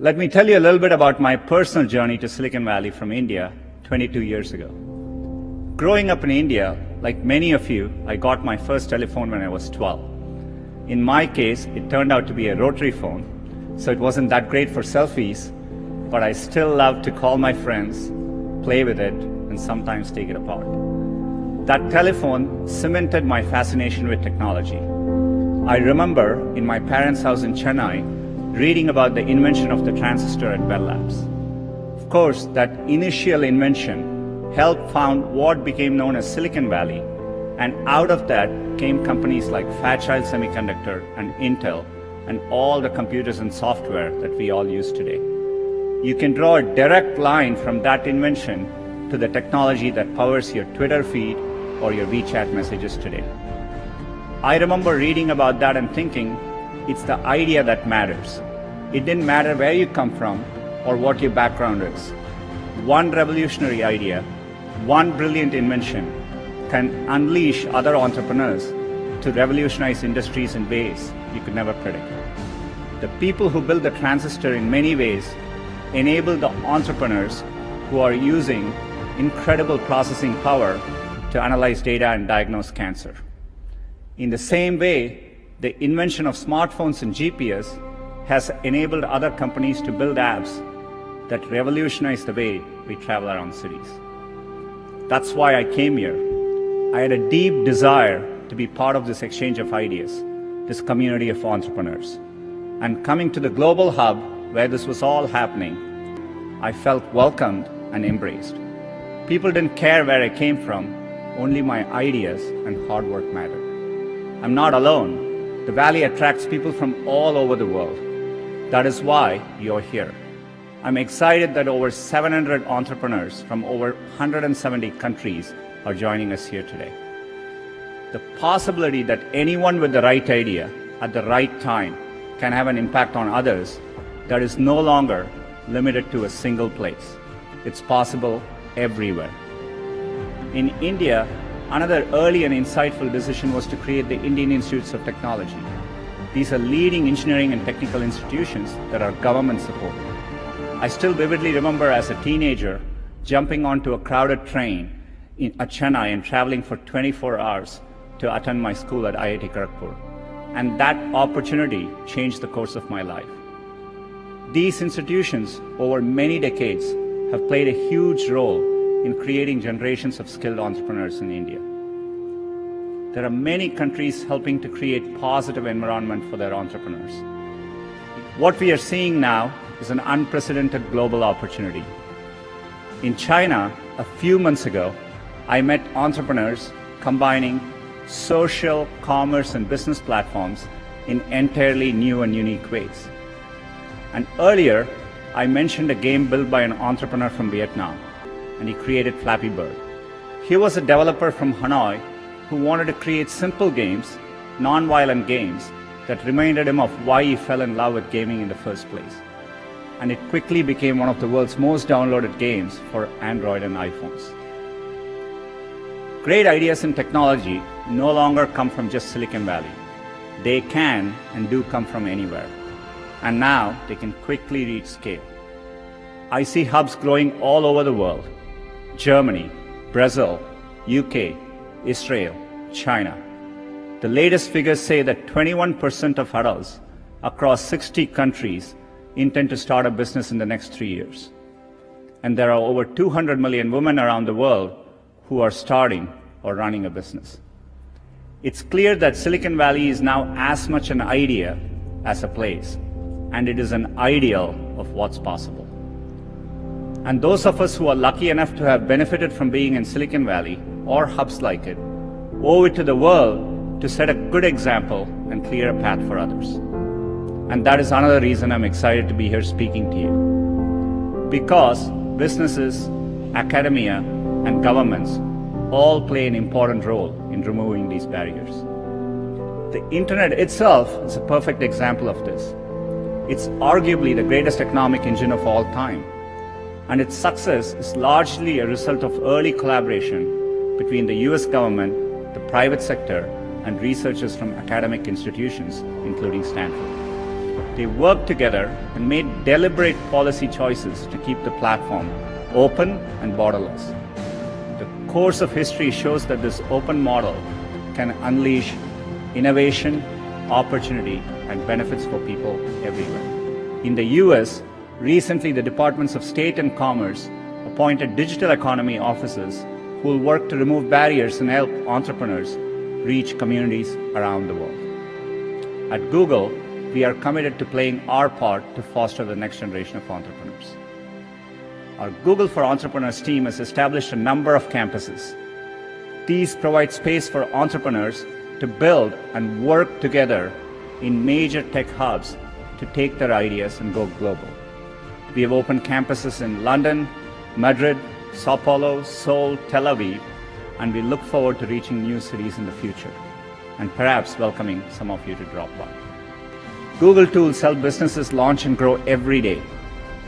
Let me tell you a little bit about my personal journey to Silicon Valley from India 22 years ago. Growing up in India, like many of you, I got my first telephone when I was 12. In my case, it turned out to be a rotary phone, so it wasn't that great for selfies, but I still loved to call my friends, play with it, and sometimes take it apart. That telephone cemented my fascination with technology. I remember in my parents' house in Chennai, reading about the invention of the transistor at Bell Labs. Of course, that initial invention helped found what became known as Silicon Valley, and out of that came companies like Fairchild Semiconductor and Intel, and all the computers and software that we all use today. You can draw a direct line from that invention to the technology that powers your Twitter feed or your WeChat messages today. I remember reading about that and thinking, it's the idea that matters. It didn't matter where you come from or what your background is. One revolutionary idea, one brilliant invention can unleash other entrepreneurs to revolutionize industries in ways you could never predict. The people who build the transistor in many ways enable the entrepreneurs who are using incredible processing power to analyze data and diagnose cancer. In the same way, the invention of smartphones and GPS has enabled other companies to build apps that revolutionize the way we travel around cities. That's why I came here. I had a deep desire to be part of this exchange of ideas, this community of entrepreneurs. And coming to the global hub where this was all happening, I felt welcomed and embraced. People didn't care where I came from, only my ideas and hard work mattered. I'm not alone. The Valley attracts people from all over the world. That is why you're here. I'm excited that over 700 entrepreneurs from over 170 countries are joining us here today. The possibility that anyone with the right idea at the right time can have an impact on others, that is no longer limited to a single place. It's possible everywhere. In India, another early and insightful decision was to create the Indian Institutes of Technology. These are leading engineering and technical institutions that are government supported. I still vividly remember as a teenager jumping onto a crowded train at Chennai and traveling for 24 hours to attend my school at IIT Kharagpur. And that opportunity changed the course of my life. These institutions, over many decades, have played a huge role in creating generations of skilled entrepreneurs in India. There are many countries helping to create positive environment for their entrepreneurs. What we are seeing now is an unprecedented global opportunity. In China, a few months ago, I met entrepreneurs combining social, commerce, and business platforms in entirely new and unique ways. And earlier, I mentioned a game built by an entrepreneur from Vietnam, and he created Flappy Bird. He was a developer from Hanoi who wanted to create simple games, non-violent games, that reminded him of why he fell in love with gaming in the first place. And it quickly became one of the world's most downloaded games for Android and iPhones. Great ideas in technology no longer come from just Silicon Valley. They can and do come from anywhere. And now they can quickly reach scale. I see hubs growing all over the world. Germany, Brazil, UK, Israel, China. The latest figures say that 21% of adults across 60 countries intend to start a business in the next 3 years. And there are over 200 million women around the world who are starting or running a business. It's clear that Silicon Valley is now as much an idea as a place, and it is an ideal of what's possible. And those of us who are lucky enough to have benefited from being in Silicon Valley or hubs like it, owe it to the world to set a good example and clear a path for others. And that is another reason I'm excited to be here speaking to you. Because businesses, academia, and governments all play an important role in removing these barriers. The internet itself is a perfect example of this. It's arguably the greatest economic engine of all time. And its success is largely a result of early collaboration between the US government, the private sector, and researchers from academic institutions, including Stanford. They worked together and made deliberate policy choices to keep the platform open and borderless. The course of history shows that this open model can unleash innovation, opportunity, and benefits for people everywhere. In the US, recently the Departments of State and Commerce appointed digital economy officers who will work to remove barriers and help entrepreneurs reach communities around the world. At Google, we are committed to playing our part to foster the next generation of entrepreneurs. Our Google for Entrepreneurs team has established a number of campuses. These provide space for entrepreneurs to build and work together in major tech hubs to take their ideas and go global. We have opened campuses in London, Madrid, Sao Paulo, Seoul, Tel Aviv, and we look forward to reaching new cities in the future and perhaps welcoming some of you to drop by. Google tools help businesses launch and grow every day.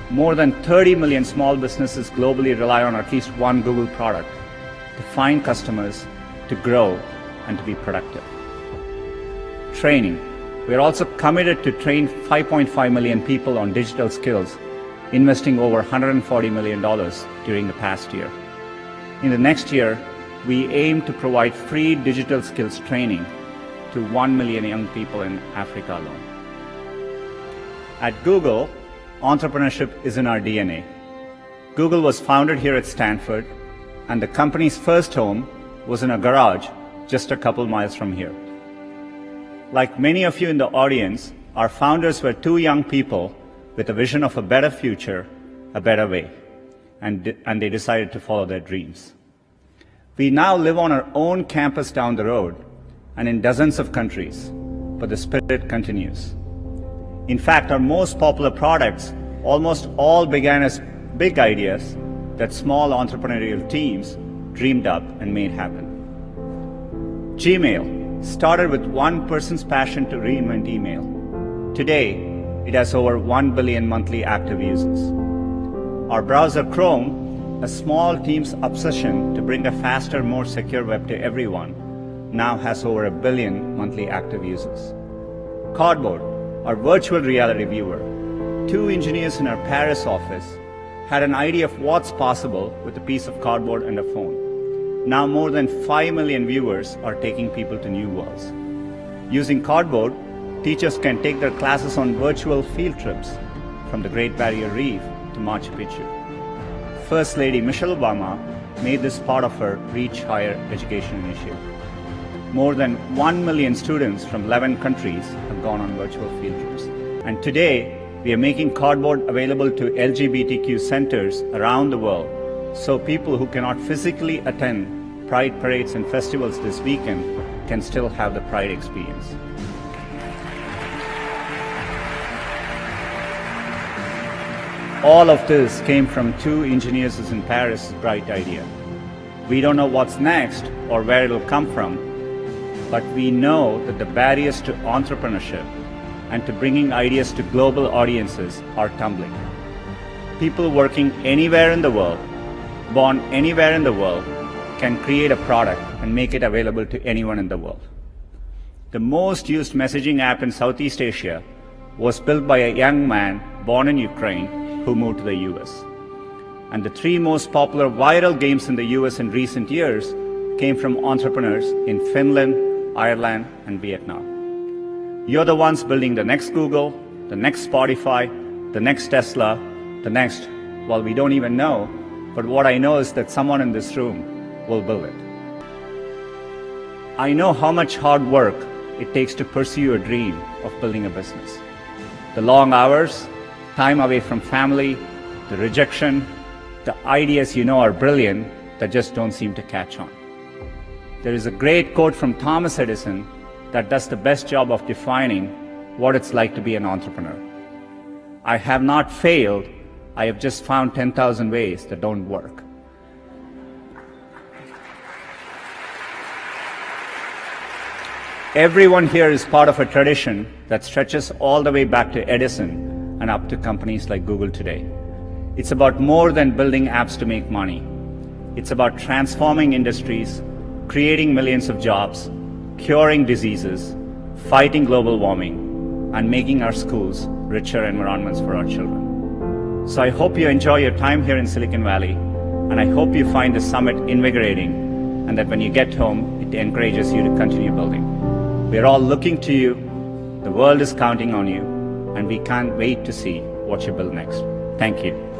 More than 30 million small businesses globally rely on at least one Google product to find customers, to grow, and to be productive. Training. We are also committed to train 5.5 million people on digital skills, investing over $140 million during the past year. In the next year, we aim to provide free digital skills training to 1 million young people in Africa alone. At Google, entrepreneurship is in our DNA. Google was founded here at Stanford, and the company's first home was in a garage just a couple miles from here. Like many of you in the audience, our founders were two young people with a vision of a better future, a better way, and they decided to follow their dreams. We now live on our own campus down the road and in dozens of countries, but the spirit continues. In fact, our most popular products almost all began as big ideas that small entrepreneurial teams dreamed up and made happen. Gmail started with one person's passion to reinvent email. Today, it has over 1 billion monthly active users. Our browser Chrome, a small team's obsession to bring a faster, more secure web to everyone, now has over 1 billion monthly active users. Cardboard, our virtual reality viewer, two engineers in our Paris office had an idea of what's possible with a piece of cardboard and a phone. Now more than 5 million viewers are taking people to new worlds. Using Cardboard, teachers can take their classes on virtual field trips from the Great Barrier Reef to Machu Picchu. First Lady Michelle Obama made this part of her Reach Higher Education initiative. More than 1 million students from 11 countries have gone on virtual field trips. And today, we are making Cardboard available to LGBTQ centers around the world, so people who cannot physically attend Pride parades and festivals this weekend can still have the Pride experience. All of this came from two engineers in Paris' bright idea. We don't know what's next or where it'll come from, but we know that the barriers to entrepreneurship and to bringing ideas to global audiences are tumbling. People working anywhere in the world, born anywhere in the world, can create a product and make it available to anyone in the world. The most used messaging app in Southeast Asia was built by a young man born in Ukraine who moved to the US. And the three most popular viral games in the US in recent years came from entrepreneurs in Finland, Ireland, and Vietnam. You're the ones building the next Google, the next Spotify, the next Tesla, the next, well, we don't even know, but what I know is that someone in this room will build it. I know how much hard work it takes to pursue your dream of building a business. The long hours, time away from family, the rejection, the ideas you know are brilliant that just don't seem to catch on. There is a great quote from Thomas Edison that does the best job of defining what it's like to be an entrepreneur. I have not failed, I have just found 10,000 ways that don't work. Everyone here is part of a tradition that stretches all the way back to Edison and up to companies like Google today. It's about more than building apps to make money. It's about transforming industries, creating millions of jobs, curing diseases, fighting global warming, and making our schools richer environments for our children. So I hope you enjoy your time here in Silicon Valley, and I hope you find the summit invigorating, and that when you get home, it encourages you to continue building. We're all looking to you, the world is counting on you, and we can't wait to see what you build next. Thank you.